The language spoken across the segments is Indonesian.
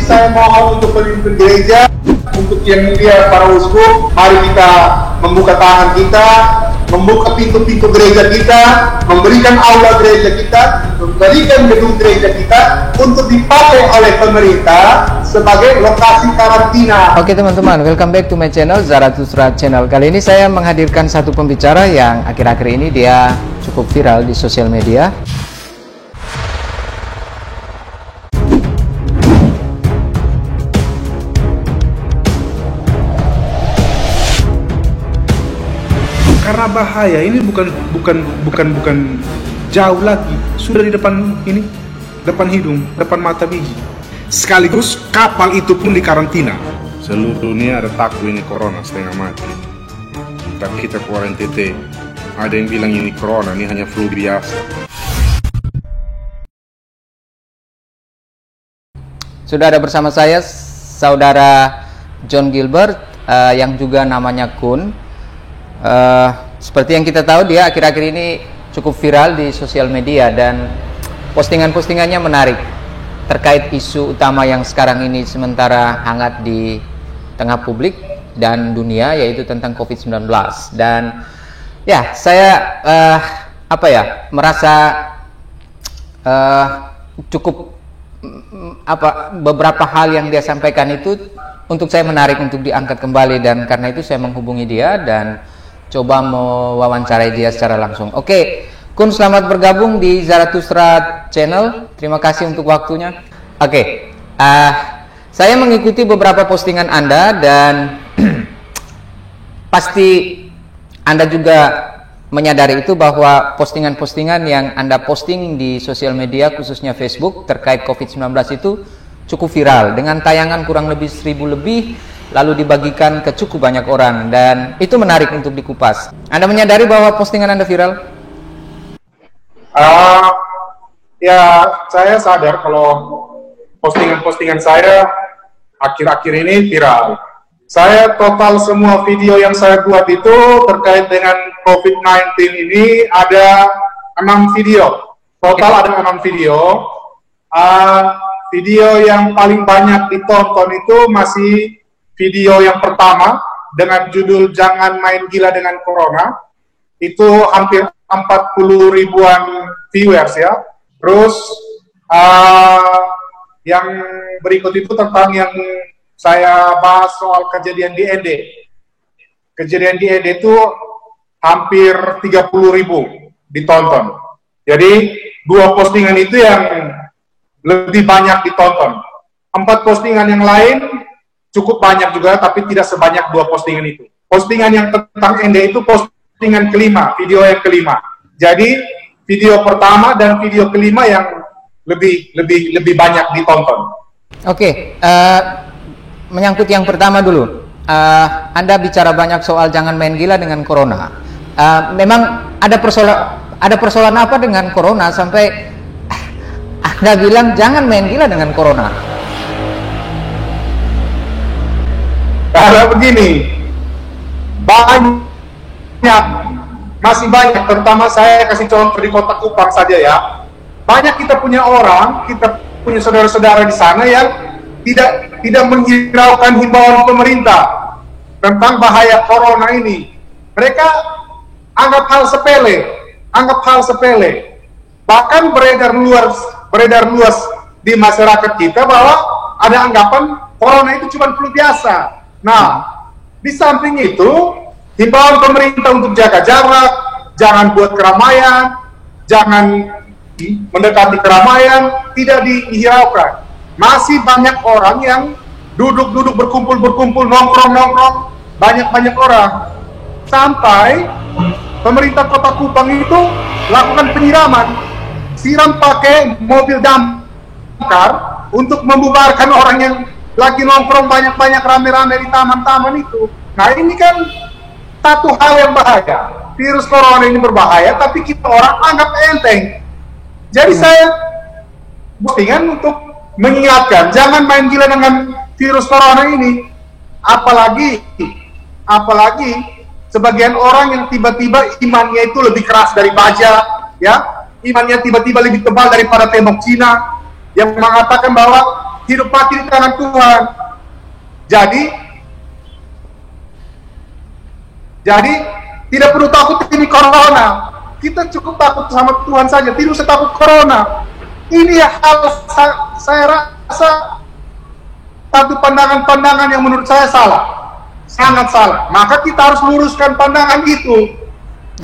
saya mohon untuk pemimpin gereja, untuk yang mulia para uskup, mari kita membuka tangan kita, membuka pintu-pintu gereja kita, memberikan aula gereja kita, memberikan gedung gereja kita untuk dipakai oleh pemerintah sebagai lokasi karantina. Oke teman-teman, welcome back to my channel, Zarathustra Channel. Kali ini saya menghadirkan satu pembicara yang akhir-akhir ini dia cukup viral di sosial media. Karena bahaya ini bukan jauh lagi, sudah di depan ini, depan hidung, depan mata biji. Sekaligus kapal itu pun dikarantina. Seluruh dunia ada takut ini corona setengah mati. Tapi kita keluar NTT, ada yang bilang ini corona, ini hanya flu biasa. Sudah ada bersama saya saudara John Gilbert yang juga namanya Kun. Seperti yang kita tahu, dia akhir-akhir ini cukup viral di sosial media dan postingan-postingannya menarik terkait isu utama yang sekarang ini sementara hangat di tengah publik dan dunia, yaitu tentang COVID-19. Dan ya, saya merasa cukup beberapa hal yang dia sampaikan itu untuk saya menarik untuk diangkat kembali, dan karena itu saya menghubungi dia dan coba mewawancarai dia secara langsung. Oke, Kun, selamat bergabung di Zarathustra Channel. Terima kasih untuk waktunya. Oke, saya mengikuti beberapa postingan Anda dan pasti Anda juga menyadari itu bahwa postingan-postingan yang Anda posting di sosial media, khususnya Facebook, terkait COVID-19 itu cukup viral dengan tayangan kurang lebih 1000 lebih, lalu dibagikan ke cukup banyak orang, dan itu menarik untuk dikupas. Anda menyadari bahwa postingan Anda viral? Ya, saya sadar kalau postingan-postingan saya akhir-akhir ini viral. Saya total semua video yang saya buat itu terkait dengan COVID-19 ini ada 6 video. Total ada 6 video. Video yang paling banyak ditonton itu masih video yang pertama dengan judul "Jangan Main Gila dengan Corona". Itu hampir 40 ribuan viewers ya. Terus yang berikut itu tentang yang saya bahas soal kejadian di ND. Kejadian di ND itu hampir 30 ribu ditonton. Jadi 2 postingan itu yang lebih banyak ditonton. 4 postingan yang lain cukup banyak juga, tapi tidak sebanyak 2 postingan itu. Postingan yang tentang ND itu postingan kelima, video yang kelima. Jadi video pertama dan video kelima yang lebih banyak ditonton. Oke, menyangkut yang pertama dulu. Anda bicara banyak soal jangan main gila dengan corona. Memang ada persoalan apa dengan corona sampai Anda bilang jangan main gila dengan corona? Karena begini, masih banyak, terutama saya kasih contoh di Kota Kupang saja ya. Banyak kita punya saudara-saudara di sana yang tidak menghiraukan himbauan pemerintah tentang bahaya corona ini. Mereka anggap hal sepele. Bahkan beredar luas di masyarakat kita bahwa ada anggapan corona itu cuma flu biasa. Nah, di samping itu, himbauan pemerintah untuk jaga jarak, jangan buat keramaian, jangan mendekati keramaian, tidak dihiraukan. Masih banyak orang yang duduk-duduk, berkumpul, nongkrong, banyak orang. Sampai pemerintah Kota Kupang itu lakukan penyiraman, siram pakai mobil damkar untuk membubarkan orang yang lagi nongkrong banyak-banyak rame-rame di taman-taman itu. Nah, ini kan satu hal yang bahaya. Virus corona ini berbahaya, tapi kita orang anggap enteng. Jadi saya postingan untuk mengingatkan, jangan main gila dengan virus corona ini. Apalagi sebagian orang yang tiba-tiba imannya itu lebih keras dari baja, ya, imannya tiba-tiba lebih tebal daripada tembok Cina, yang mengatakan bahwa hidup mati di tangan Tuhan. Jadi tidak perlu takut ini corona. Kita cukup takut sama Tuhan saja, tidak usah takut corona. Ini hal saya rasa satu pandangan-pandangan yang menurut saya salah, sangat salah. Maka kita harus luruskan pandangan itu.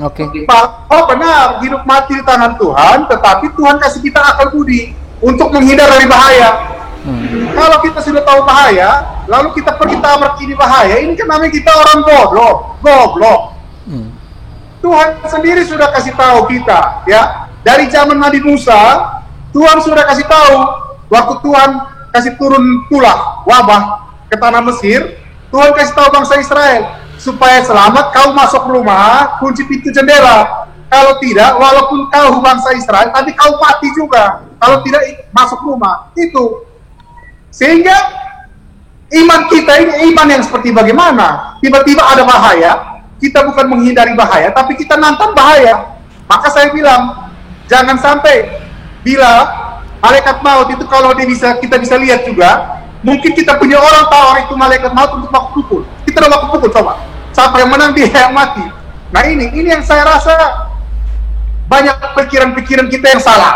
Oke. Oh benar, hidup mati di tangan Tuhan, tetapi Tuhan kasih kita akal budi untuk menghindar dari bahaya. Kalau kita sudah tahu bahaya, lalu kita pergi tabrak ini bahaya, ini kan namanya kita orang goblok. Tuhan sendiri sudah kasih tahu kita, ya. Dari zaman Nabi Musa, Tuhan sudah kasih tahu, waktu Tuhan kasih turun tulah wabah ke tanah Mesir, Tuhan kasih tahu bangsa Israel, supaya selamat kau masuk rumah, kunci pintu jendela. Kalau tidak, walaupun kau bangsa Israel, tapi kau mati juga. Kalau tidak masuk rumah, itu. Sehingga iman kita ini iman yang seperti bagaimana? Tiba-tiba ada bahaya, kita bukan menghindari bahaya, tapi kita nantang bahaya. Maka saya bilang, jangan sampai bila malaikat maut itu kalau kita bisa lihat juga, mungkin kita punya orang tahu orang itu malaikat maut untuk baku pukul. Kita udah baku pukul, coba. Siapa yang menang dia yang mati. Nah ini yang saya rasa banyak pikiran-pikiran kita yang salah.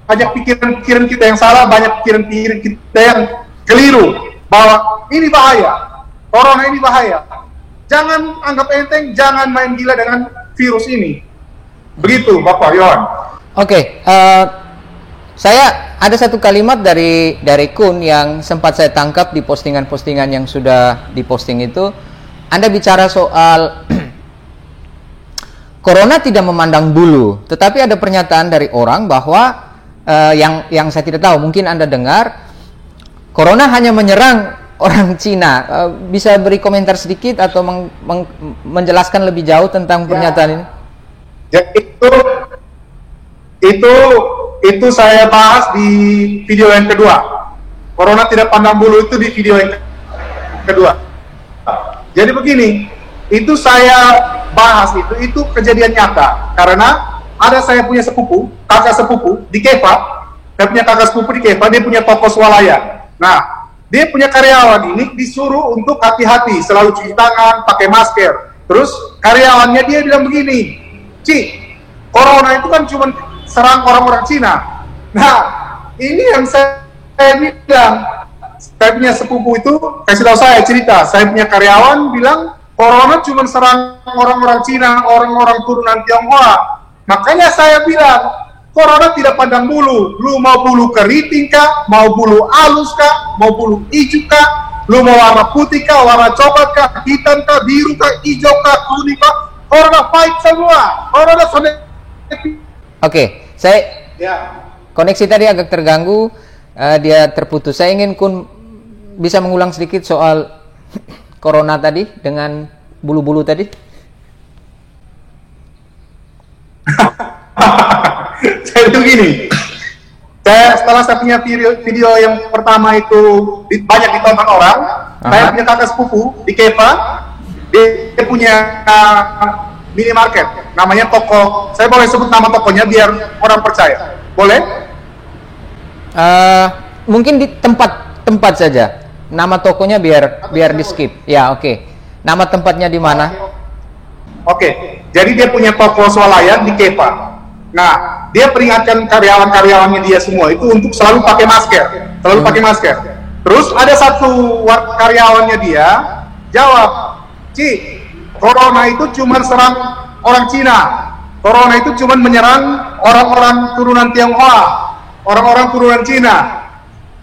Banyak pikiran-pikiran kita yang salah, banyak pikiran-pikiran kita yang keliru bahwa ini bahaya, corona ini bahaya. Jangan anggap enteng, jangan main gila dengan virus ini. Begitu, Bapak Yohan. Oke, saya ada satu kalimat dari Kun yang sempat saya tangkap di postingan-postingan yang sudah diposting itu. Anda bicara soal corona tidak memandang bulu, tetapi ada pernyataan dari orang bahwa yang saya tidak tahu, mungkin Anda dengar, corona hanya menyerang orang Cina. Bisa beri komentar sedikit atau menjelaskan lebih jauh tentang pernyataan ini? Ya, itu saya bahas di video yang kedua. Corona tidak pandang bulu itu di video yang kedua. Jadi begini, itu saya bahas itu kejadian nyata karena ada saya punya kakak sepupu di Kepa. Saya punya kakak sepupu di Kepa, dia punya toko swalayan. Nah, dia punya karyawan ini disuruh untuk hati-hati, selalu cuci tangan, pakai masker. Terus karyawannya dia bilang begini, Ci, corona itu kan cuma serang orang-orang Cina. Nah, ini yang saya bilang, saya punya sepupu itu kasih tahu saya cerita, saya punya karyawan bilang corona cuma serang orang-orang Cina, orang-orang turunan Tionghoa. Makanya saya bilang, corona tidak pandang bulu. Lu mau bulu keriting kah, mau bulu halus kah, mau bulu hijau kah, lu mau warna putih kah, warna coklat kah, hitam kah, biru kah, hijau kah, kuning kah, corona fight semua. Corona sudah. Oke, saya koneksi tadi agak terganggu, dia terputus. Saya ingin Kun bisa mengulang sedikit soal corona tadi dengan bulu-bulu tadi. Saya itu gini, setelah saya punya video yang pertama itu banyak ditonton orang, saya punya kakak sepupu di Kepa, dia punya minimarket, namanya toko, saya boleh sebut nama tokonya biar orang percaya, boleh? Mungkin di tempat saja, nama tokonya biar di skip, ya oke. Nama tempatnya di mana? Oke, jadi dia punya toko swalayan di Kepa. Nah, dia peringatkan karyawan-karyawannya dia semua itu untuk selalu pakai masker, Terus ada satu karyawannya dia jawab, Ci, corona itu cuma serang orang Cina, corona itu cuma menyerang orang-orang turunan Tionghoa, orang-orang turunan Cina.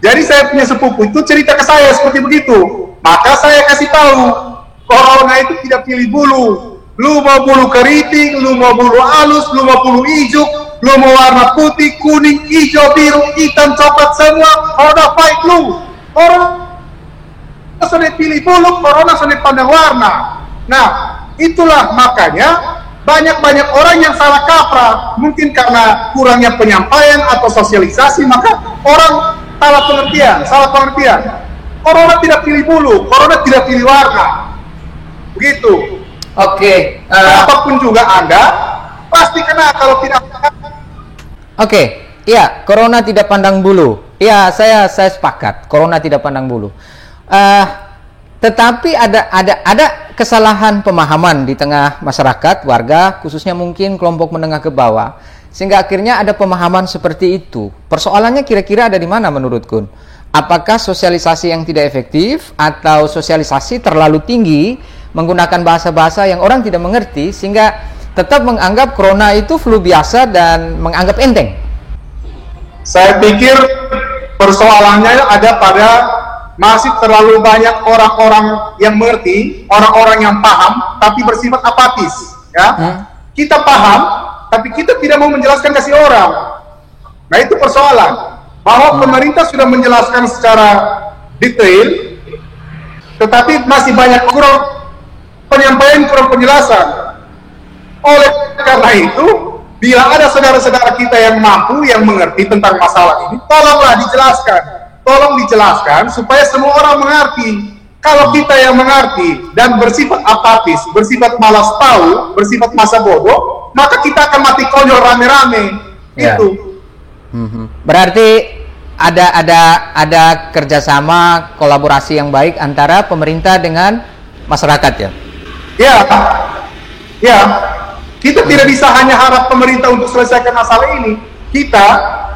Jadi saya punya sepupu itu cerita ke saya seperti begitu. Maka saya kasih tahu, corona itu tidak pilih bulu. Lu mau bulu keriting, lu mau bulu halus, lu mau bulu hijau, lu mau warna putih, kuning, hijau, biru, hitam, coklat, semua corona fight lu. Corona sudah pilih bulu, corona sudah pandang warna. Nah, itulah makanya banyak orang yang salah kaprah. Mungkin karena kurangnya penyampaian atau sosialisasi, maka orang salah pengertian. Corona tidak pilih bulu, corona tidak pilih warna. Begitu. Oke. Apapun juga Anda pasti kena kalau tidak. Oke. Iya, corona tidak pandang bulu. Ya, saya sepakat. Corona tidak pandang bulu. Tetapi ada kesalahan pemahaman di tengah masyarakat, warga, khususnya mungkin kelompok menengah ke bawah, sehingga akhirnya ada pemahaman seperti itu. Persoalannya kira-kira ada di mana menurut Kun? Apakah sosialisasi yang tidak efektif atau sosialisasi terlalu tinggi menggunakan bahasa-bahasa yang orang tidak mengerti sehingga tetap menganggap corona itu flu biasa dan menganggap enteng? Saya pikir persoalannya ada pada masih terlalu banyak orang-orang yang mengerti, orang-orang yang paham, tapi bersifat apatis. Ya, kita paham, tapi kita tidak mau menjelaskan kasih orang. Nah, itu persoalan. Bahwa pemerintah sudah menjelaskan secara detail, tetapi masih banyak kurang penyampaian, kurang penjelasan. Oleh karena itu, bila ada saudara-saudara kita yang mampu, yang mengerti tentang masalah ini, tolonglah dijelaskan. Tolong dijelaskan supaya semua orang mengerti. Kalau kita yang mengerti dan bersifat apatis, bersifat malas tahu, bersifat masa bodoh, maka kita akan mati konyol rame-rame. Ya. Itu. Berarti ada kerjasama, kolaborasi yang baik antara pemerintah dengan masyarakat ya? Ya. Kita tidak bisa hanya harap pemerintah untuk selesaikan masalah ini. Kita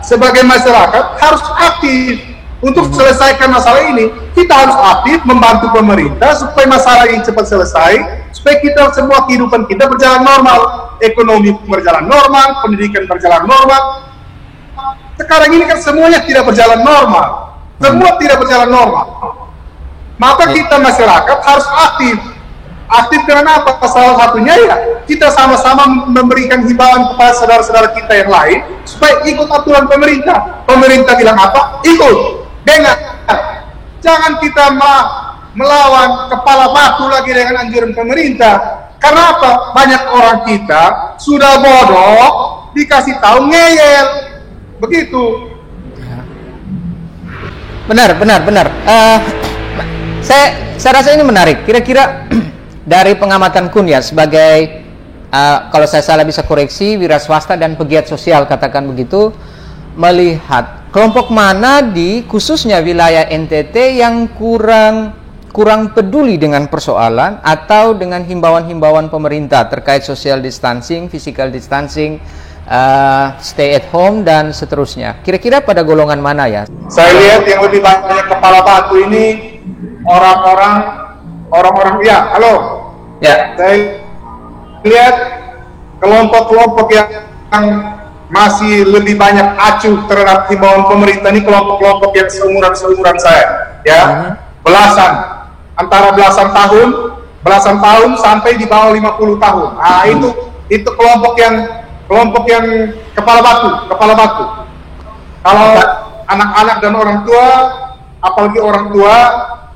sebagai masyarakat harus aktif untuk selesaikan masalah ini. Kita harus aktif membantu pemerintah supaya masalah ini cepat selesai, supaya kita semua kehidupan kita berjalan normal, ekonomi berjalan normal, pendidikan berjalan normal. Sekarang ini kan semuanya tidak berjalan normal. Semua tidak berjalan normal. Maka kita masyarakat harus aktif. Aktif dengan apa? Salah satunya ya kita sama-sama memberikan himbauan kepada saudara-saudara kita yang lain supaya ikut aturan pemerintah. Pemerintah bilang apa? Ikut. Dengar. Jangan kita melawan kepala batu lagi dengan anjuran pemerintah. Karena apa? Banyak orang kita sudah bodoh, dikasih tahu ngeyel. Begitu. Benar. Saya rasa ini menarik. Kira-kira dari pengamatan Kun ya, sebagai kalau saya salah bisa koreksi, wira swasta dan pegiat sosial, katakan begitu, melihat kelompok mana di khususnya wilayah NTT yang kurang peduli dengan persoalan atau dengan himbauan-himbauan pemerintah terkait social distancing, physical distancing, stay at home dan seterusnya. Kira-kira pada golongan mana ya? Saya lihat yang lebih banyak kepala batu ini orang-orang ya, halo. Ya. Saya lihat kelompok-kelompok yang masih lebih banyak acuh terhadap himbauan pemerintah ini kelompok-kelompok yang seumuran saya, ya. Antara belasan tahun sampai di bawah 50 tahun. Nah, itu kelompok yang kepala batu. Kalau anak-anak dan orang tua, apalagi orang tua,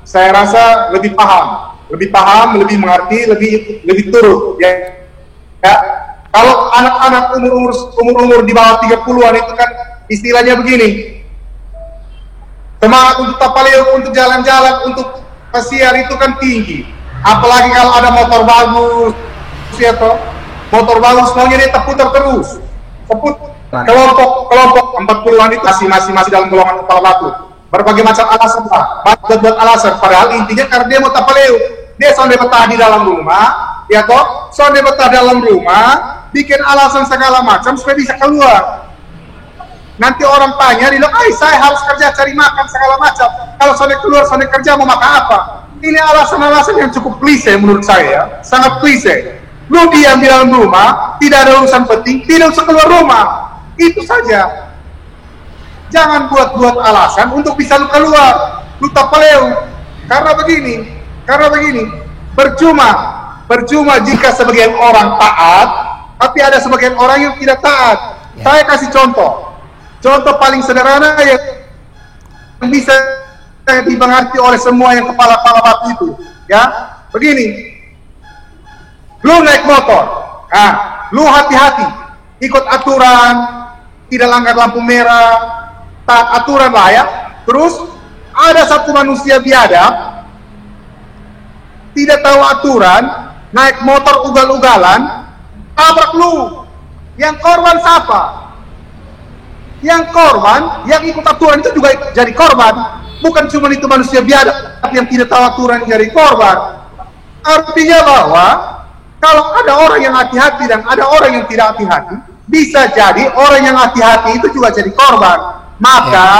saya rasa lebih paham, lebih mengerti, lebih turut. Ya. Kalau anak-anak umur di bawah 30-an itu kan istilahnya begini, semangat untuk tapaleo, untuk jalan-jalan, untuk pesiar itu kan tinggi. Apalagi kalau ada motor bagus, ya toh. Motor bagus maunya dia terputar terus. Kelompok 40-an itu masih dalam golongan kepala batu. Berbagai macam alasan lah, buat alasan. Padahal intinya karena dia mau tapaleo, dia sampai betah di dalam rumah, ya toh, sampai betah dalam rumah, bikin alasan segala macam supaya bisa keluar. Nanti orang tanya, dia bilang, saya harus kerja cari makan segala macam. Kalau sampai keluar sampai kerja mau makan apa? Ini alasan-alasan yang cukup klise menurut saya, sangat klise. Lu diam di dalam rumah, tidak ada urusan penting, tidak usah keluar rumah. Itu saja. Jangan buat-buat alasan untuk bisa lu keluar. Lu tapaleu. Karena begini. Percuma jika sebagian orang taat, tapi ada sebagian orang yang tidak taat. Ya. Saya kasih contoh. Contoh paling sederhana yang bisa dimengerti oleh semua yang kepala-kepala batu itu. Ya, begini. Lu naik motor, lu hati-hati, ikut aturan, tidak langgar lampu merah, taat aturan lah ya. Terus ada satu manusia biadab, tidak tahu aturan, naik motor ugal-ugalan, tabrak lu. Yang korban siapa? Yang korban, yang ikut aturan itu juga jadi korban. Bukan cuma itu manusia biadab yang tidak tahu aturan jadi korban. Artinya bahwa kalau ada orang yang hati-hati dan ada orang yang tidak hati-hati, bisa jadi orang yang hati-hati itu juga jadi korban. Maka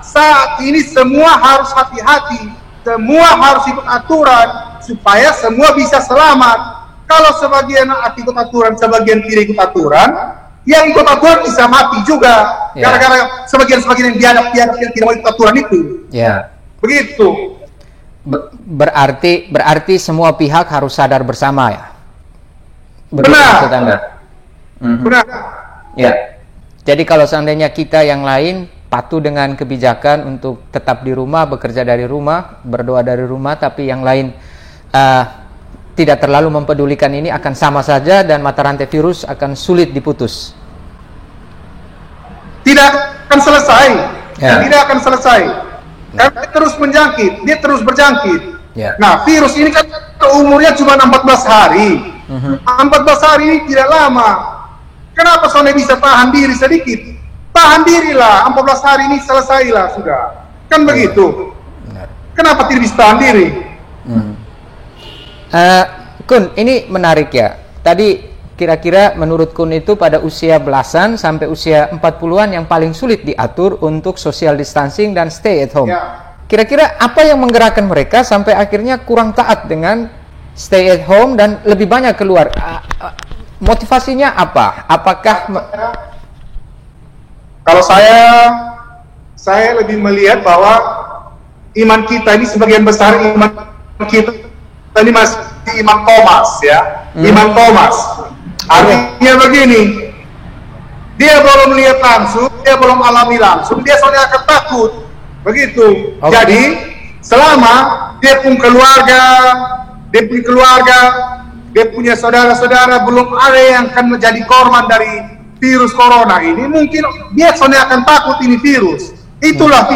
saat ini semua harus hati-hati, semua harus ikut aturan supaya semua bisa selamat. Kalau sebagian ikut aturan, sebagian tidak ikut aturan, yang ikut aturan bisa mati juga gara-gara sebagian yang biadab yang tidak mau ikut aturan itu. Begitu. Berarti semua pihak harus sadar bersama ya. Benar. Benar. Ya. Jadi kalau seandainya kita yang lain patuh dengan kebijakan untuk tetap di rumah, bekerja dari rumah, berdoa dari rumah, tapi yang lain tidak terlalu mempedulikan ini, akan sama saja dan mata rantai virus akan sulit diputus. Tidak akan selesai. Tidak akan selesai. Karena dia terus menjangkit, dia terus berjangkit. Nah, virus ini kan umurnya cuma 14 hari. 14 hari ini tidak lama. Kenapa Sony bisa tahan diri sedikit? Tahan dirilah, 14 hari ini selesailah sudah. Kan begitu. Kenapa tidak bisa tahan diri? Kun, ini menarik ya. Tadi kira-kira menurut Kun itu pada usia belasan sampai usia 40-an yang paling sulit diatur untuk social distancing dan stay at home. Kira-kira apa yang menggerakkan mereka sampai akhirnya kurang taat dengan stay at home dan lebih banyak keluar? Motivasinya apa? Apakah kalau saya lebih melihat bahwa iman kita ini sebagian besar iman kita ini masih iman Thomas ya. Iman Thomas. Artinya begini, dia belum lihat langsung, dia belum alami langsung, dia soalnya akan takut. Begitu. Jadi selama dia punya keluarga, dia punya saudara-saudara, belum ada yang akan menjadi korban dari virus corona ini, mungkin dia soalnya akan takut ini virus. Itulah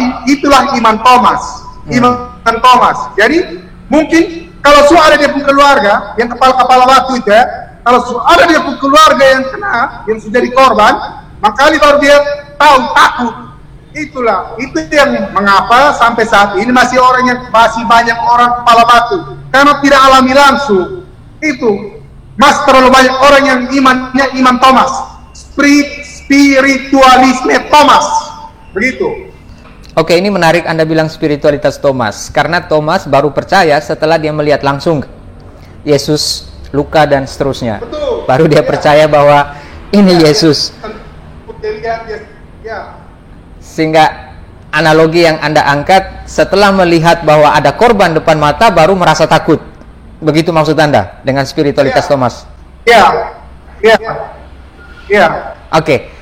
iman Thomas. Iman Thomas. Jadi mungkin kalau ada dia punya keluarga yang kepala batu itu ya, kalau ada dia punya keluarga yang kena, yang sudah jadi korban, maka baru dia tahu takut. Itu yang mengapa sampai saat ini masih banyak orang kepala batu karena tidak alami langsung. Itu terlalu banyak orang yang imannya iman Thomas, spiritualisme Thomas, begitu. Oke, ini menarik Anda bilang spiritualitas Thomas, karena Thomas baru percaya setelah dia melihat langsung Yesus, Luka dan seterusnya. Betul. Baru dia percaya bahwa ini Yesus. Sehingga analogi yang Anda angkat, setelah melihat bahwa ada korban depan mata baru merasa takut. Begitu maksud Anda dengan spiritualitas Thomas? Oke.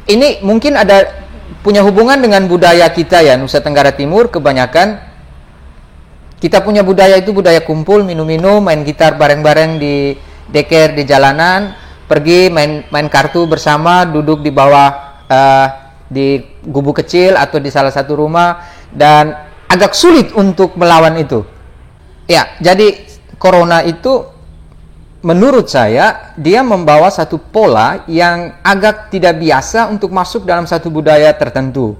Ini mungkin punya hubungan dengan budaya kita ya, Nusa Tenggara Timur. Kebanyakan kita punya budaya itu budaya kumpul, minum-minum, main gitar bareng-bareng di deker di jalanan, pergi main kartu bersama, duduk di bawah di gubuk kecil atau di salah satu rumah, dan agak sulit untuk melawan itu. Ya, jadi corona itu menurut saya dia membawa satu pola yang agak tidak biasa untuk masuk dalam satu budaya tertentu.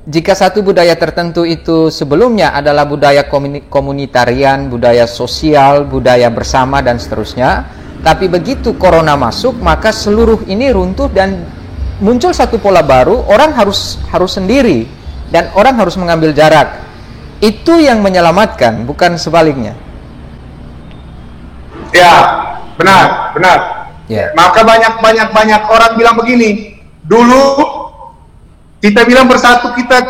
Jika satu budaya tertentu itu sebelumnya adalah budaya komunitarian, budaya sosial, budaya bersama dan seterusnya, tapi begitu corona masuk maka seluruh ini runtuh dan muncul satu pola baru. Orang harus sendiri dan orang harus mengambil jarak. Itu yang menyelamatkan, bukan sebaliknya. Ya, benar. Maka banyak orang bilang begini. Dulu kita bilang bersatu kita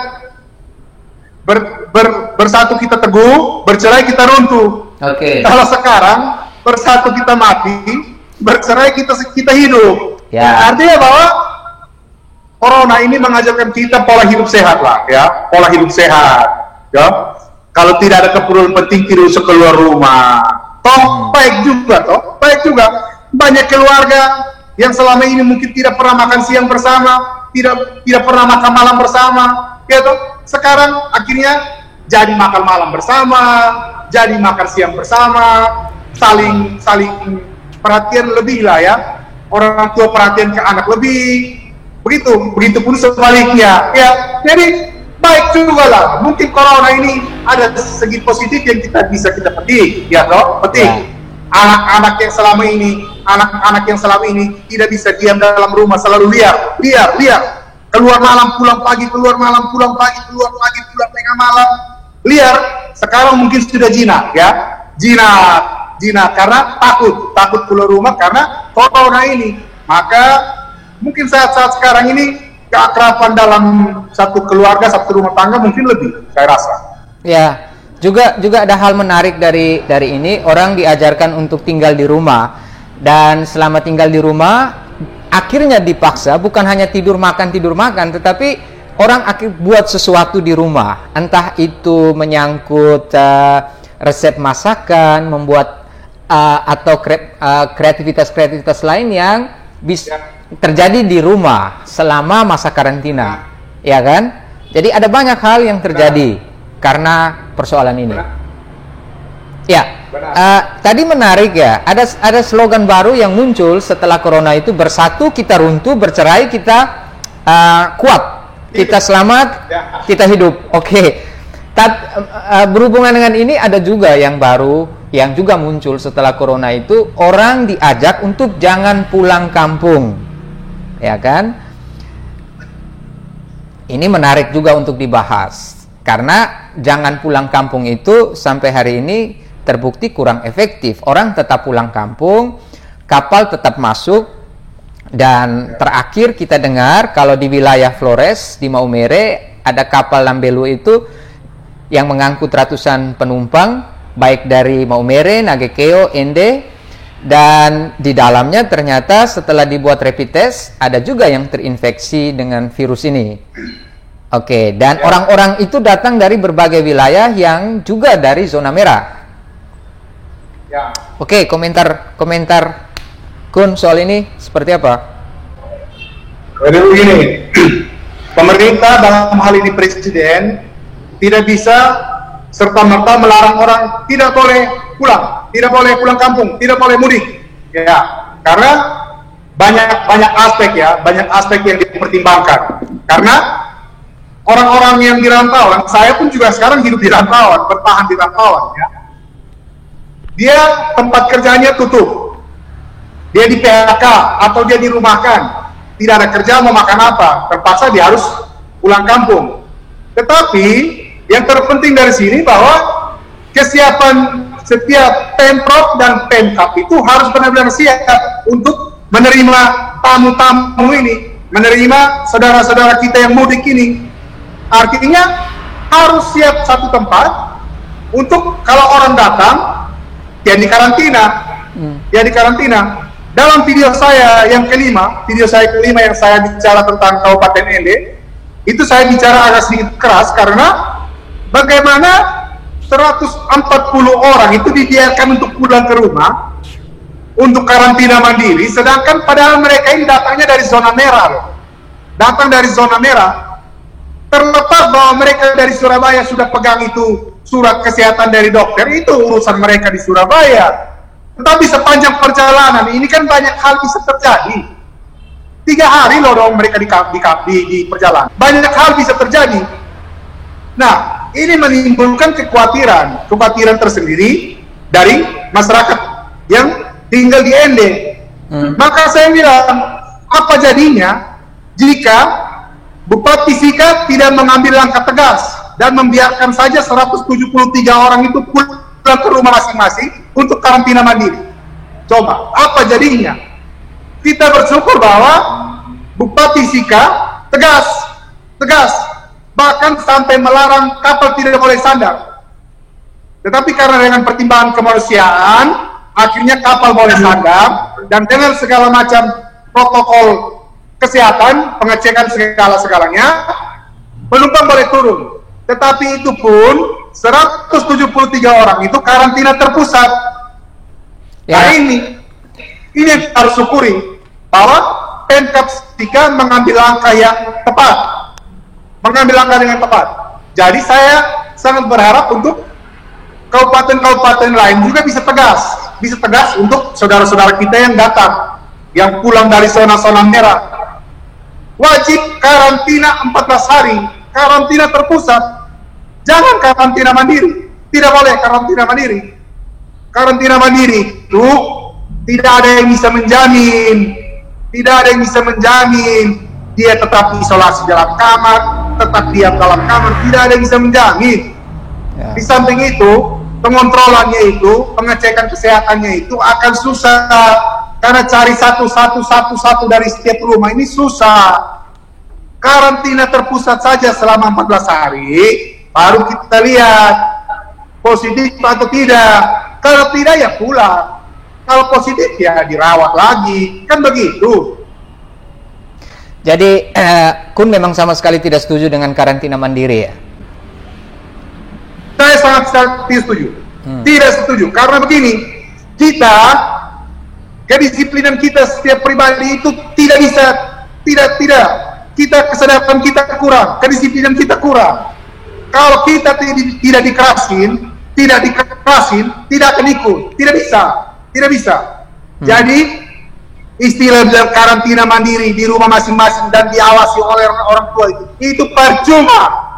bersatu kita teguh, bercerai kita runtuh. Kalau sekarang bersatu kita mati, bercerai kita hidup. Artinya bahwa corona ini mengajarkan kita pola hidup sehat lah, ya, pola hidup sehat. Ya, kalau tidak ada keperluan penting tidak usah keluar rumah. Baik juga. Banyak keluarga yang selama ini mungkin tidak pernah makan siang bersama, tidak pernah makan malam bersama, ya toh. Sekarang akhirnya jadi makan malam bersama, jadi makan siang bersama, saling perhatian lebih lah ya. Orang tua perhatian ke anak lebih, begitu pun sebaliknya. Ya, jadi baik juga lah. Mungkin corona ini ada segi positif yang bisa kita petik, ya toh, petik. Anak-anak yang selama ini tidak bisa diam dalam rumah, selalu liar, keluar malam pulang pagi, keluar tengah malam, liar. Sekarang mungkin sudah jinak, ya, jinak karena takut keluar rumah karena corona ini. Maka mungkin saat-saat sekarang ini keakraban dalam satu keluarga, satu rumah tangga mungkin lebih, saya rasa. Ya, juga ada hal menarik dari ini. Orang diajarkan untuk tinggal di rumah, dan selama tinggal di rumah akhirnya dipaksa bukan hanya tidur makan, tetapi orang buat sesuatu di rumah, entah itu menyangkut resep masakan, membuat atau kreativitas lain yang bisa terjadi di rumah selama masa karantina, ya kan? Jadi ada banyak hal yang terjadi karena persoalan ini. Ya, tadi menarik ya. Ada slogan baru yang muncul setelah corona itu, bersatu kita runtuh, bercerai kita kuat, kita selamat, kita hidup. Oke. Berhubungan dengan ini ada juga yang baru yang juga muncul setelah corona itu, orang diajak untuk jangan pulang kampung. Ya kan? Ini menarik juga untuk dibahas karena jangan pulang kampung itu sampai hari ini terbukti kurang efektif. Orang tetap pulang kampung, kapal tetap masuk, dan terakhir kita dengar kalau di wilayah Flores di Maumere ada kapal Lambelu itu yang mengangkut ratusan penumpang baik dari Maumere, Nagekeo, Ende. Dan di dalamnya ternyata setelah dibuat rapid test ada juga yang terinfeksi dengan virus ini. Oke, dan orang-orang itu datang dari berbagai wilayah yang juga dari zona merah. Oke, komentar Kun soal ini seperti apa? Jadi begini, pemerintah dalam hal ini presiden tidak bisa serta-merta melarang orang tidak boleh pulang kampung, tidak boleh mudik, ya, karena banyak aspek yang dipertimbangkan. Karena orang-orang yang di rantauan, saya pun juga sekarang hidup di rantauan, bertahan di rantauan, ya. Dia tempat kerjanya tutup, dia di PHK atau dia dirumahkan, tidak ada kerja, mau makan apa, terpaksa dia harus pulang kampung. Tetapi yang terpenting dari sini bahwa kesiapan setiap Pemprov dan Pemkap itu harus benar-benar siap untuk menerima tamu-tamu ini, menerima saudara-saudara kita yang mudik ini. Artinya harus siap satu tempat untuk kalau orang datang dia di karantina. Dalam video saya kelima yang saya bicara tentang Kabupaten Ende, itu saya bicara agak sedikit keras karena bagaimana 140 orang itu dibiarkan untuk pulang ke rumah untuk karantina mandiri, sedangkan padahal mereka ini datangnya dari zona merah, terlepas bahwa mereka dari Surabaya sudah pegang itu surat kesehatan dari dokter, itu urusan mereka di Surabaya. Tetapi sepanjang perjalanan ini kan banyak hal bisa terjadi. 3 hari loh dong mereka di perjalanan, banyak hal bisa terjadi. Nah, ini menimbulkan kekhawatiran tersendiri dari masyarakat yang tinggal di Ende. Maka saya bilang, apa jadinya jika Bupati Sika tidak mengambil langkah tegas dan membiarkan saja 173 orang itu pulang ke rumah masing-masing untuk karantina mandiri? Coba, apa jadinya? Kita bersyukur bahwa Bupati Sika tegas, bahkan sampai melarang kapal tidak boleh sandar. Tetapi karena dengan pertimbangan kemanusiaan, akhirnya kapal boleh sandar, dan dengan segala macam protokol kesehatan, pengecekan segala-segalanya, penumpang boleh turun. Tetapi itu pun 173 orang itu karantina terpusat. Nah ini yang kita harus syukuri, bahwa Pemkab Sika mengambil langkah yang tepat. Jadi saya sangat berharap untuk kabupaten-kabupaten lain juga bisa tegas untuk saudara-saudara kita yang datang, yang pulang dari zona-zona merah. wajib karantina 14 hari, karantina terpusat, jangan karantina mandiri. Tidak boleh karantina mandiri. Karantina mandiri itu tidak ada yang bisa menjamin, dia tetap isolasi dalam kamar, tetap diam dalam kamar, tidak ada yang bisa menjamin. Ya. Di samping itu, pengontrolannya itu, pengecekan kesehatannya itu akan susah, karena cari satu dari setiap rumah ini susah. Karantina terpusat saja selama 14 hari, baru kita lihat positif atau tidak. Kalau tidak ya pulang, kalau positif ya dirawat lagi, kan begitu. Jadi Kun memang sama sekali tidak setuju dengan karantina mandiri ya? Saya sangat tidak setuju. Tidak setuju, karena begini, kedisiplinan kita setiap pribadi itu tidak bisa, kita kesadaran kita kurang, kedisiplinan kita kurang. Kalau kita tidak dikerasin, tidak akan ikut, tidak bisa. Jadi istilah karantina mandiri di rumah masing-masing dan diawasi oleh orang tua itu percuma.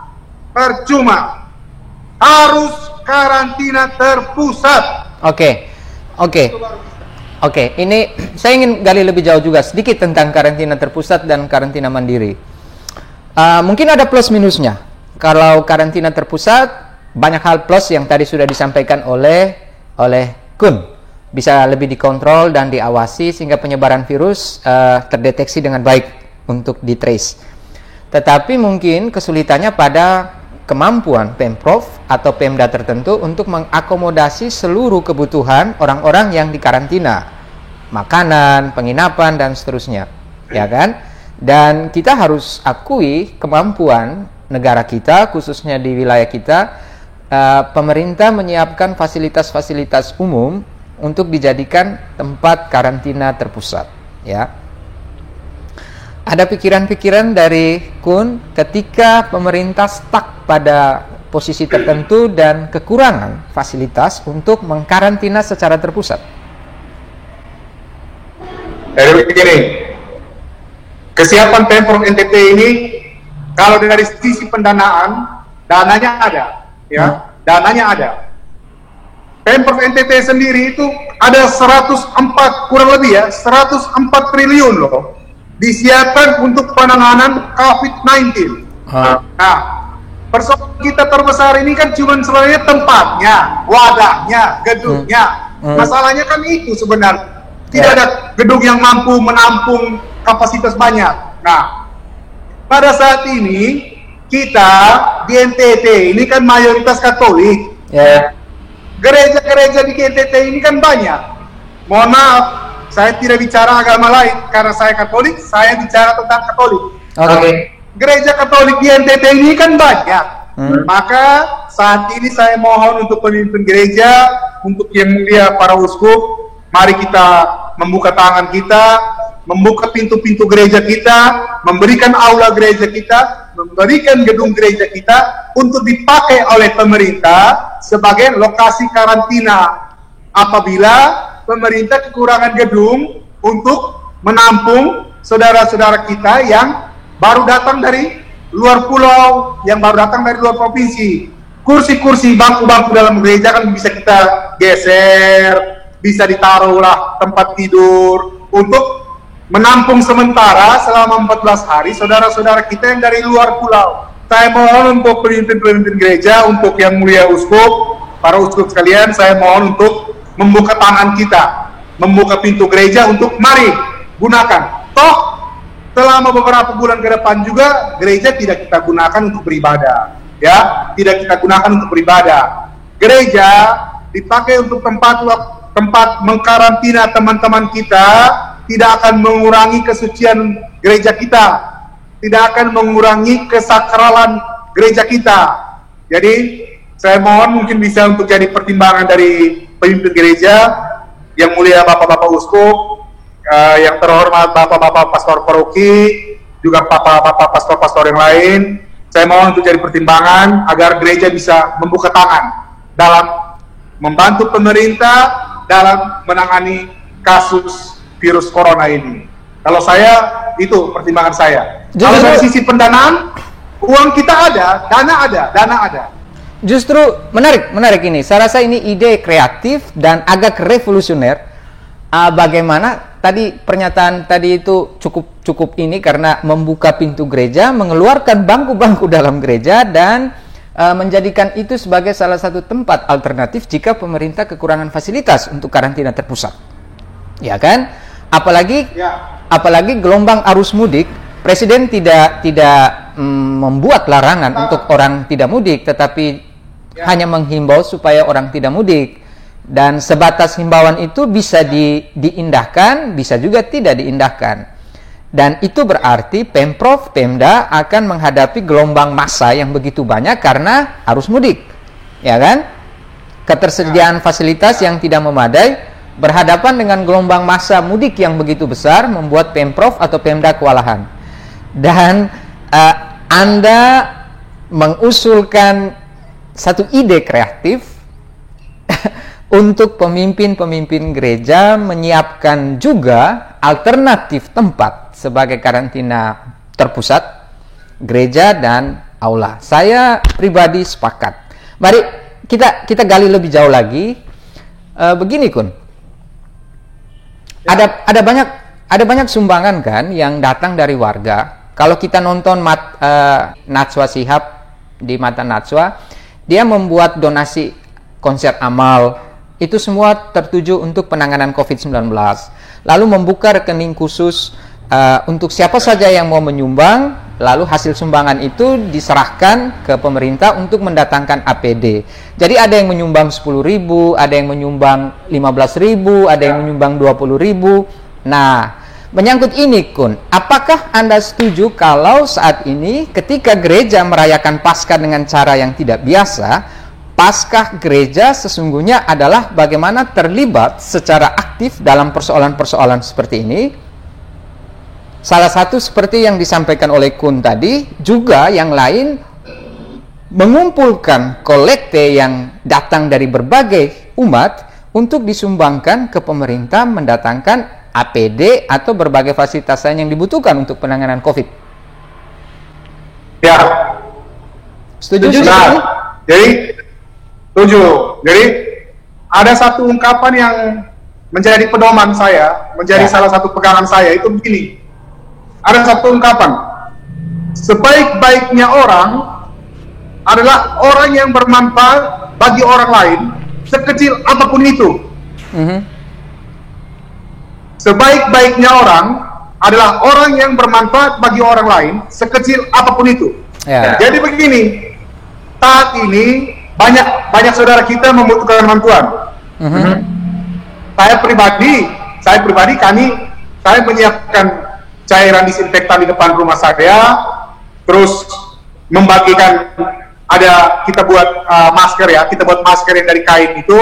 Harus karantina terpusat. Oke, ini saya ingin gali lebih jauh juga sedikit tentang karantina terpusat dan karantina mandiri. Mungkin ada plus minusnya. Kalau karantina terpusat, banyak hal plus yang tadi sudah disampaikan oleh Kun. Bisa lebih dikontrol dan diawasi sehingga penyebaran virus terdeteksi dengan baik untuk di-trace. Tetapi mungkin kesulitannya pada kemampuan Pemprov atau Pemda tertentu untuk mengakomodasi seluruh kebutuhan orang-orang yang dikarantina, makanan, penginapan, dan seterusnya, ya kan? Dan kita harus akui kemampuan negara kita, khususnya di wilayah kita, pemerintah menyiapkan fasilitas-fasilitas umum untuk dijadikan tempat karantina terpusat, ya. Ada pikiran-pikiran dari Kun ketika pemerintah stuck pada posisi tertentu dan kekurangan fasilitas untuk mengkarantina secara terpusat. Jadi begini, kesiapan Pemprov NTT ini kalau dari sisi pendanaan, dananya ada, ya, dananya ada. Pemprov NTT sendiri itu ada 104 kurang lebih ya, 104 triliun loh disiapkan untuk penanganan COVID-19. Nah, persoalan kita terbesar ini kan cuma sebenarnya tempatnya, wadahnya, gedungnya. Masalahnya kan itu sebenarnya. Tidak ada gedung yang mampu menampung kapasitas banyak. Nah, pada saat ini kita di NTT ini kan mayoritas Katolik. Gereja-gereja di NTT ini kan banyak. Mohon maaf, saya tidak bicara agama lain karena saya Katolik, saya bicara tentang Katolik. Gereja Katolik di NTT ini kan banyak. Maka saat ini saya mohon untuk pemimpin gereja, untuk yang mulia para uskup, mari kita membuka tangan kita, membuka pintu-pintu gereja kita, memberikan aula gereja kita, memberikan gedung gereja kita untuk dipakai oleh pemerintah sebagai lokasi karantina apabila pemerintah kekurangan gedung untuk menampung saudara-saudara kita yang baru datang dari luar pulau, yang baru datang dari luar provinsi. Kursi-kursi, bangku-bangku dalam gereja kan bisa kita geser, bisa ditaruhlah tempat tidur untuk menampung sementara selama 14 hari saudara-saudara kita yang dari luar pulau. Saya mohon untuk pemimpin-pemimpin gereja, untuk yang mulia uskup, para uskup sekalian, saya mohon untuk membuka tangan kita, membuka pintu gereja untuk mari gunakan. Toh selama beberapa bulan ke depan juga gereja tidak kita gunakan untuk beribadah, ya, tidak kita gunakan untuk beribadah. Gereja dipakai untuk tempat mengkarantina teman-teman kita, tidak akan mengurangi kesucian gereja kita, tidak akan mengurangi kesakralan gereja kita. Jadi saya mohon mungkin bisa untuk jadi pertimbangan dari pemimpin gereja, yang mulia bapak-bapak uskup, yang terhormat bapak-bapak pastor paroki, juga bapak-bapak pastor-pastor yang lain. Saya mohon untuk jadi pertimbangan agar gereja bisa membuka tangan dalam membantu pemerintah dalam menangani kasus virus corona ini. Kalau saya, itu pertimbangan saya. Kalau Justru- dari sisi pendanaan, uang kita ada, dana ada. Justru menarik ini. Saya rasa ini ide kreatif dan agak revolusioner. Bagaimana tadi pernyataan tadi itu cukup ini karena membuka pintu gereja, mengeluarkan bangku-bangku dalam gereja dan menjadikan itu sebagai salah satu tempat alternatif jika pemerintah kekurangan fasilitas untuk karantina terpusat. Ya kan? Apalagi gelombang arus mudik, Presiden tidak membuat larangan untuk orang tidak mudik, tetapi hanya menghimbau supaya orang tidak mudik. Dan sebatas himbauan itu bisa diindahkan, bisa juga tidak diindahkan. Dan itu berarti Pemprov, Pemda akan menghadapi gelombang massa yang begitu banyak karena arus mudik. Ya kan? Ketersediaan fasilitas yang tidak memadai berhadapan dengan gelombang massa mudik yang begitu besar membuat Pemprov atau Pemda kewalahan. Dan Anda mengusulkan satu ide kreatif untuk pemimpin-pemimpin gereja menyiapkan juga alternatif tempat sebagai karantina terpusat, gereja dan aula. Saya pribadi sepakat. Mari kita gali lebih jauh lagi. Begini Kun, ada banyak sumbangan kan yang datang dari warga. Kalau kita nonton Najwa Shihab di Mata Najwa, dia membuat donasi konser amal. Itu semua tertuju untuk penanganan COVID-19. Lalu membuka rekening khusus untuk siapa saja yang mau menyumbang, lalu hasil sumbangan itu diserahkan ke pemerintah untuk mendatangkan APD. Jadi ada yang menyumbang 10.000, ada yang menyumbang 15.000, ada yang menyumbang 20.000. Nah, menyangkut ini Kun, apakah Anda setuju kalau saat ini ketika gereja merayakan Paskah dengan cara yang tidak biasa, Paskah gereja sesungguhnya adalah bagaimana terlibat secara aktif dalam persoalan-persoalan seperti ini? Salah satu seperti yang disampaikan oleh Kun tadi, juga yang lain mengumpulkan kolekte yang datang dari berbagai umat untuk disumbangkan ke pemerintah mendatangkan APD atau berbagai fasilitas lain yang dibutuhkan untuk penanganan COVID. Ya. Setuju? Setuju. Jadi ada satu ungkapan yang menjadi pedoman saya, menjadi salah satu pegangan saya, itu begini. Ada satu ungkapan, sebaik-baiknya orang adalah orang yang bermanfaat bagi orang lain, sekecil apapun itu. Sebaik-baiknya orang adalah orang yang bermanfaat bagi orang lain, sekecil apapun itu. Jadi begini, saat ini banyak saudara kita membutuhkan bantuan. Saya pribadi saya menyiapkan cairan disinfektan di depan rumah saya, terus membagikan, kita buat masker ya, kita buat masker yang dari kain itu.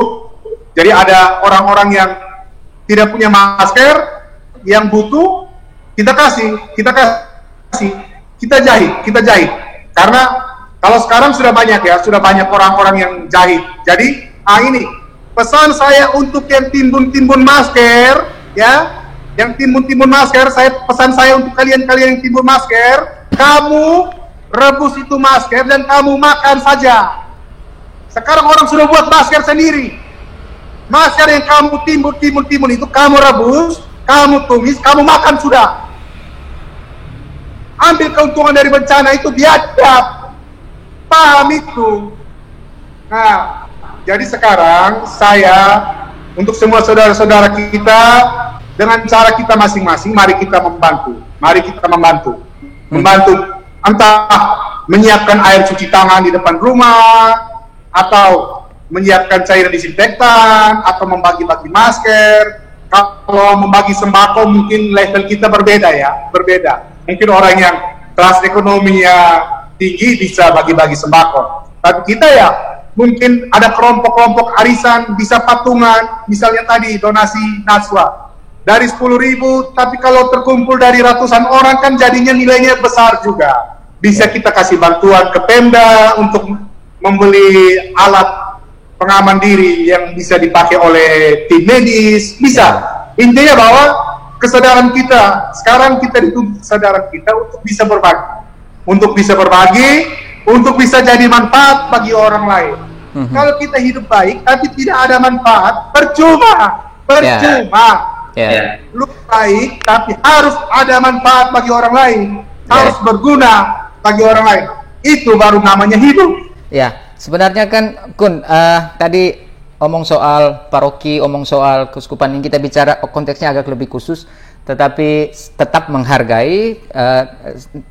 Jadi ada orang-orang yang tidak punya masker, yang butuh, kita jahit. Karena kalau sekarang sudah banyak orang-orang yang jahit. Jadi, ini pesan saya untuk yang timbun-timbun masker, ya, pesan saya untuk kalian yang timbun masker, kamu rebus itu masker dan kamu makan saja. Sekarang orang sudah buat masker sendiri. Masker yang kamu timbun itu kamu rebus, kamu tumis, kamu makan sudah. Ambil keuntungan dari bencana itu biadab. Paham itu. Nah, jadi sekarang saya untuk semua saudara-saudara kita, dengan cara kita masing-masing, mari kita membantu. Entah menyiapkan air cuci tangan di depan rumah, atau menyiapkan cairan disinfektan, atau membagi-bagi masker. Kalau membagi sembako mungkin level kita berbeda. Mungkin orang yang kelas ekonominya tinggi bisa bagi-bagi sembako. Tapi kita ya mungkin ada kelompok-kelompok arisan, bisa patungan, misalnya tadi donasi Najwa dari 10.000, tapi kalau terkumpul dari ratusan orang kan jadinya nilainya besar juga. Bisa kita kasih bantuan ke Pemda untuk membeli alat pengaman diri yang bisa dipakai oleh tim medis, bisa. Intinya bahwa kesadaran kita. Sekarang kita dituntut kesadaran kita untuk bisa berbagi. Untuk bisa berbagi, untuk bisa jadi manfaat bagi orang lain. Kalau kita hidup baik, tapi tidak ada manfaat, percuma. Lu baik, tapi harus ada manfaat bagi orang lain. Harus berguna bagi orang lain. Itu baru namanya hidup. Ya, sebenarnya kan Kun, tadi omong soal paroki, omong soal keuskupan, yang kita bicara konteksnya agak lebih khusus, tetapi tetap menghargai,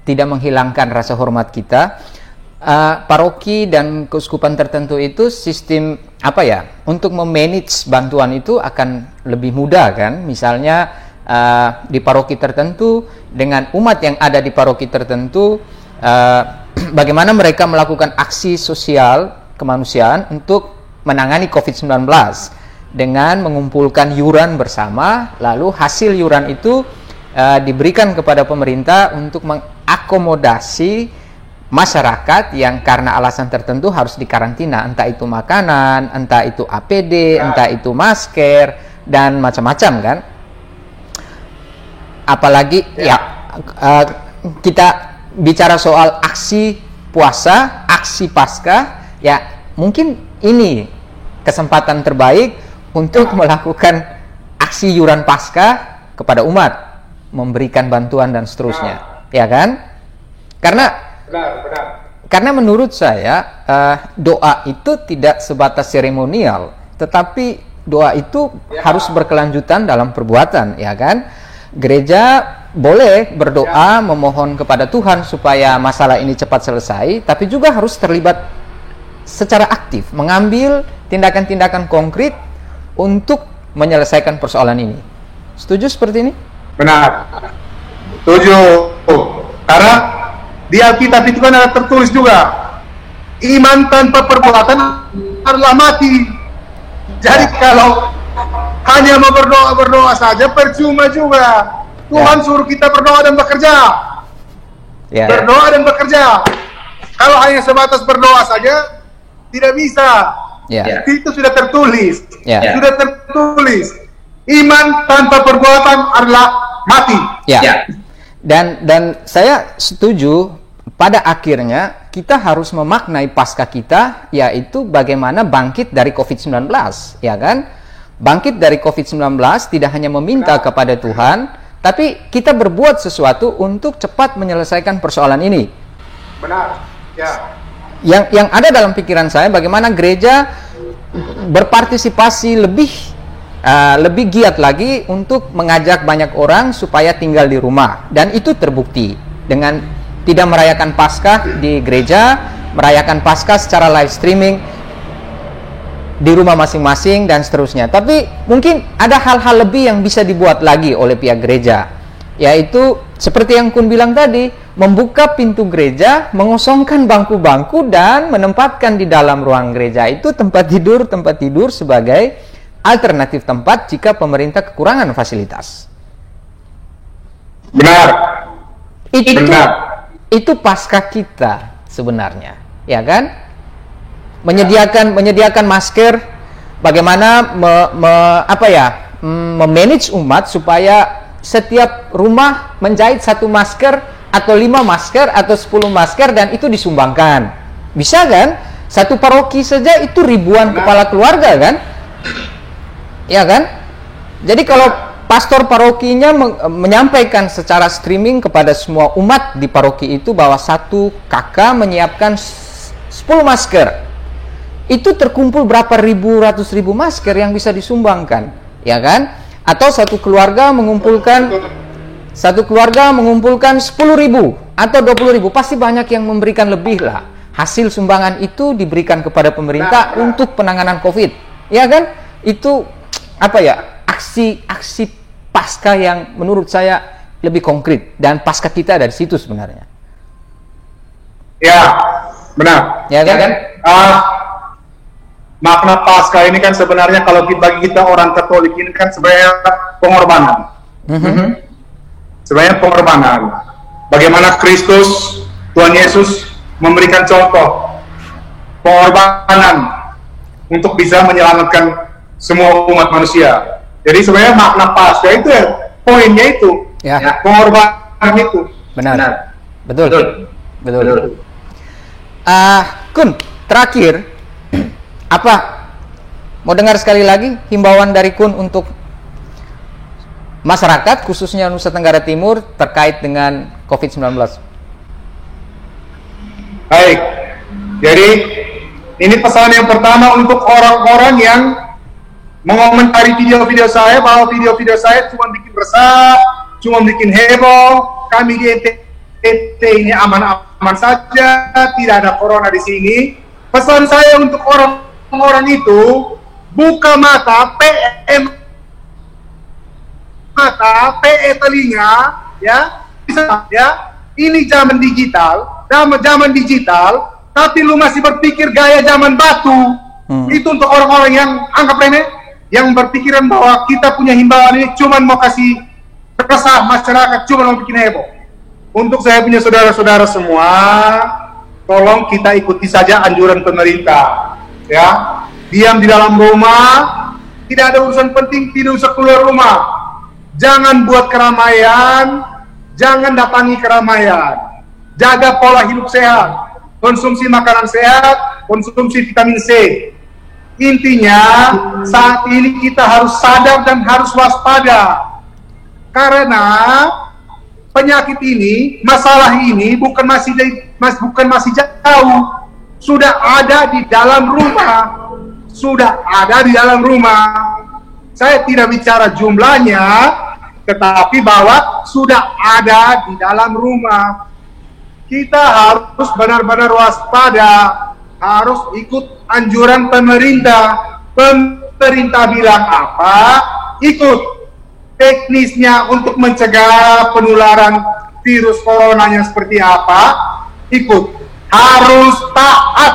tidak menghilangkan rasa hormat kita. Paroki dan keuskupan tertentu itu sistem apa ya, untuk memanage bantuan itu akan lebih mudah kan. Misalnya di paroki tertentu dengan umat yang ada di paroki tertentu, bagaimana mereka melakukan aksi sosial kemanusiaan untuk menangani COVID-19 dengan mengumpulkan yuran bersama, lalu hasil yuran itu diberikan kepada pemerintah untuk mengakomodasi masyarakat yang karena alasan tertentu harus dikarantina, entah itu makanan, entah itu APD, entah itu masker, dan macam-macam kan. Apalagi kita bicara soal aksi puasa, aksi Paskah, ya mungkin ini kesempatan terbaik untuk melakukan aksi yuran Paskah kepada umat, memberikan bantuan dan seterusnya, ya kan? Karena menurut saya doa itu tidak sebatas seremonial, tetapi doa itu harus berkelanjutan dalam perbuatan, ya kan? Gereja boleh berdoa memohon kepada Tuhan supaya masalah ini cepat selesai, tapi juga harus terlibat secara aktif, mengambil tindakan-tindakan konkret untuk menyelesaikan persoalan ini. Setuju seperti ini? Benar. Setuju. Karena di Alkitab itu kan ada tertulis juga, iman tanpa perbuatan adalah mati. Jadi kalau hanya mau berdoa saja percuma juga. Tuhan suruh kita berdoa dan bekerja. Berdoa dan bekerja. Kalau hanya sebatas berdoa saja tidak bisa. Itu sudah tertulis. Sudah tertulis. Iman tanpa perbuatan adalah mati. Dan saya setuju, pada akhirnya kita harus memaknai Paskah kita, yaitu bagaimana bangkit dari COVID-19, ya kan? Bangkit dari COVID-19 tidak hanya meminta kepada Tuhan, tapi kita berbuat sesuatu untuk cepat menyelesaikan persoalan ini. Benar. Yang ada dalam pikiran saya, bagaimana gereja berpartisipasi lebih giat lagi untuk mengajak banyak orang supaya tinggal di rumah, dan itu terbukti dengan tidak merayakan Paskah di gereja, merayakan Paskah secara live streaming di rumah masing-masing dan seterusnya. Tapi mungkin ada hal-hal lebih yang bisa dibuat lagi oleh pihak gereja, yaitu seperti yang Kun bilang tadi, membuka pintu gereja, mengosongkan bangku-bangku dan menempatkan di dalam ruang gereja itu tempat tidur sebagai alternatif tempat jika pemerintah kekurangan fasilitas. Benar. Itu Paskah kita sebenarnya, ya kan? Menyediakan masker, bagaimana memanage umat supaya setiap rumah menjahit 1 masker atau 5 masker atau 10 masker dan itu disumbangkan. Bisa kan? Satu paroki saja itu ribuan kepala keluarga kan? Ya kan? Jadi kalau pastor parokinya menyampaikan secara streaming kepada semua umat di paroki itu bahwa satu kakak menyiapkan 10 masker, itu terkumpul berapa ratus ribu masker yang bisa disumbangkan, ya kan? Atau satu keluarga mengumpulkan 10.000 atau 20.000, pasti banyak yang memberikan lebih lah. Hasil sumbangan itu diberikan kepada pemerintah untuk penanganan COVID, ya kan? Itu aksi Paskah yang menurut saya lebih konkret, dan Paskah kita dari situ sebenarnya. Ya, benar. Ya kan? Makna Paskah ini kan sebenarnya kalau bagi kita orang Katolik ini kan sebenarnya pengorbanan. Sebenarnya pengorbanan. Bagaimana Kristus, Tuhan Yesus memberikan contoh pengorbanan untuk bisa menyelamatkan semua umat manusia. Jadi sebenarnya makna Paskah itu poinnya itu, Ya. pengorbanan itu. Benar. Benar. Betul. Betul. Betul. Betul. Kun, terakhir, apa? Mau dengar sekali lagi himbauan dari Kun untuk masyarakat, khususnya Nusa Tenggara Timur, terkait dengan COVID-19? Baik, jadi ini pesan yang pertama untuk orang-orang yang mengomentari video-video saya bahwa video-video saya cuma bikin resah, cuma bikin heboh. Kami di NTT ini aman-aman saja, tidak ada corona di sini. Pesan saya untuk orang-orang itu, buka mata, PM mata, PE telinga, ya, bisa, ya. Ini zaman digital, zaman digital, tapi lu masih berpikir gaya zaman batu. Itu untuk orang-orang yang anggap remeh, yang berpikiran bahwa kita punya himbauan ini cuma mau kasih resah masyarakat, cuma mau bikin heboh. Untuk saya punya saudara-saudara semua, tolong kita ikuti saja anjuran pemerintah, ya. Diam di dalam rumah, tidak ada urusan penting, tidak usah keluar rumah. Jangan buat keramaian, jangan datangi keramaian. Jaga pola hidup sehat, konsumsi makanan sehat, konsumsi vitamin C. Intinya, saat ini kita harus sadar dan harus waspada. Karena penyakit ini, masalah ini bukan masih jauh, sudah ada di dalam rumah. Sudah ada di dalam rumah. Saya tidak bicara jumlahnya, tetapi bahwa sudah ada di dalam rumah. Kita harus benar-benar waspada, harus ikut anjuran pemerintah. Pemerintah bilang apa, ikut. Teknisnya untuk mencegah penularan virus coronanya seperti apa, ikut. Harus taat.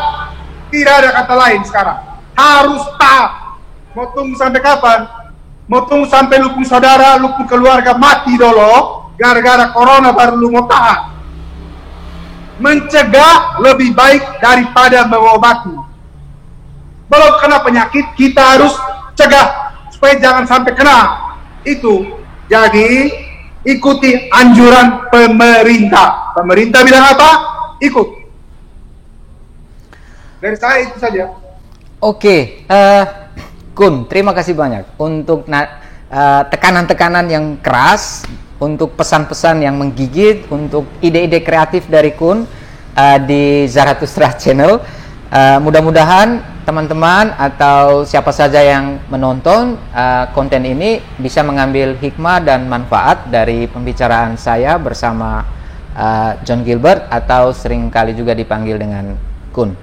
Tidak ada kata lain sekarang. Harus taat. Mau tunggu sampai kapan? Mau tunggu sampai lu pun saudara, lu pun keluarga mati dulu gara-gara corona baru lu mau taat? Mencegah lebih baik daripada mengobati. Belum kena penyakit, kita harus cegah supaya jangan sampai kena. Itu. Jadi ikuti anjuran pemerintah. Pemerintah bilang apa? Ikut. Dari saya itu saja. Oke, Kun, terima kasih banyak untuk tekanan-tekanan yang keras, untuk pesan-pesan yang menggigit, untuk ide-ide kreatif dari Kun di Zarathustra Channel. Mudah-mudahan teman-teman atau siapa saja yang menonton konten ini bisa mengambil hikmah dan manfaat dari pembicaraan saya bersama John Gilbert, atau seringkali juga dipanggil dengan Kun.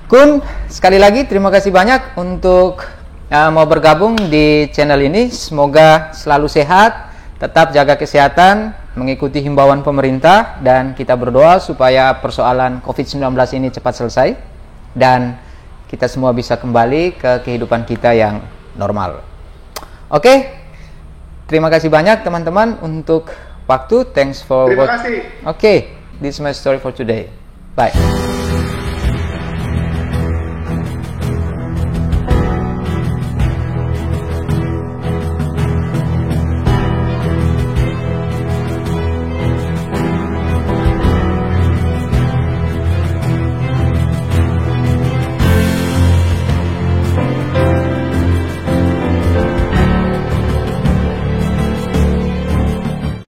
Kun, sekali lagi terima kasih banyak untuk mau bergabung di channel ini. Semoga selalu sehat, tetap jaga kesehatan, mengikuti himbauan pemerintah, dan kita berdoa supaya persoalan COVID-19 ini cepat selesai dan kita semua bisa kembali ke kehidupan kita yang normal. Oke, terima kasih banyak teman-teman untuk waktu. Thanks for Terima kasih. Oke, this is my story for today. Bye.